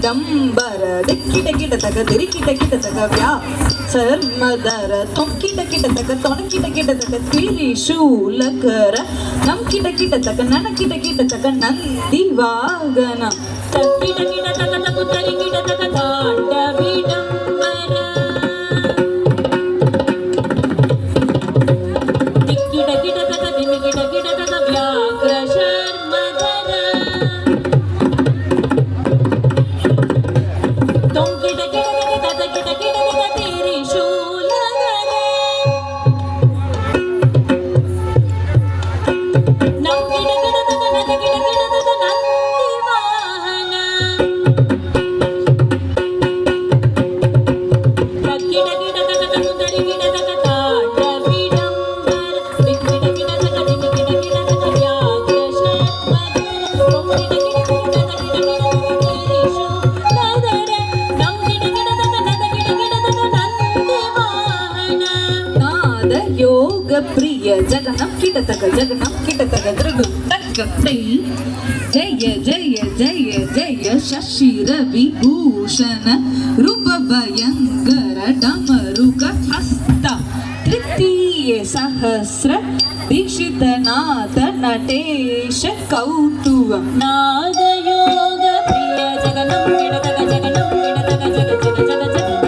ದಿಗಂಬರ ದಿಕ್ಕಿಟ ಕಿಟ ತಗ ದಿರಿಕಿಟ ಕಿಟ ತಗ ವ್ಯಾ ಚರ್ಮದರ ತೊಕ್ಕಿಟ ಕಿಟ ತಗ ತೊಣಕಿಟ ಕಿಟ ತಗ ತ್ರಿಶೂಲಕರ ನಮ್ ಕಿಟ ಕಿಟ ತಗ ನನ ಕಿಟ ಕಿಟ ತಗ ನಂದಿ ವಾಗನ ತಕ್ಕಿಟ ಕಿಟ ತಗ ತಗು ತರಿ ಕಿಟ ತಗ ತಾಂಡ ವಿಡಂಬರ ದಿಕ್ಕಿಟ ಕಿಟ ತಗ ದಿಮಿ ಕಿಟ ಕಿಟ ತಗ ವ್ಯಾಘ್ರ ಶರ್ಮಧರ ತೊಂಕಿಟ ಕಿಟ ತಗ ಕಿಟ ಕಿಟ ತಗ ತ್ರಿಶೂಲಕರ ನಮ್ ಕಿಟ ಕಿಟ ತಗ ನನ ಕಿಟ ಕಿಟ ತಗ ನಂದಿ ವಾಹನ ತಕ್ಕಿಟ ಕಿಟ ತಗ ತಗು ತರಿ ಕಿಟ ತಗ ತಾಂಡ ವಿಡಂಬರ ದಿಕ್ಕಿಟ ಕಿಟ ತಗ ದಿಮಿ ಕಿಟ ಕಿಟ ತಗ ವ್ಯಾಘ್ರ ಶರ್ಮಧರ ತೊಂಕಿಟ ಕಿಟ ಕಿಟ ತಗ ಕಿಟ ಕಿಟ ತಗ ತ್ರಿಶೂಲಧರ ನಮ್ ಕಿಟ ಕಿಟ ತಗ ನನ ಕಿಟ ಕಿಟ ತಗ ನಂದಿ ವಾಹನ ನಾದ ಯೋಗ ಪ್ರಿಯ ಜಗನಂ ಕಿಟ ತಗ ದೃಡು ತಕ್ಕ ತೈ ಜಯ ಜಯ ಜಯ ಜಯ ಶಶಿರ ವಿಭೂಷಣ ರೂಪ ಭಯಂಕರ ಡಮರುಕ ಹಸ್ತ ತೃತೀಯ ಸಹಸ್ರ ದೀಕ್ಷಿತನಾಥ ನಟೇಶ ಕೌತುವ ನಾದ ಯೋಗ ಪ್ರಿಯ ಜಗನಂ ಕಿಡ ತಗ ಜಗನಂ ಕಿಡ ತಗ ಜಗ ಜಗ ಜಗ ಜಗ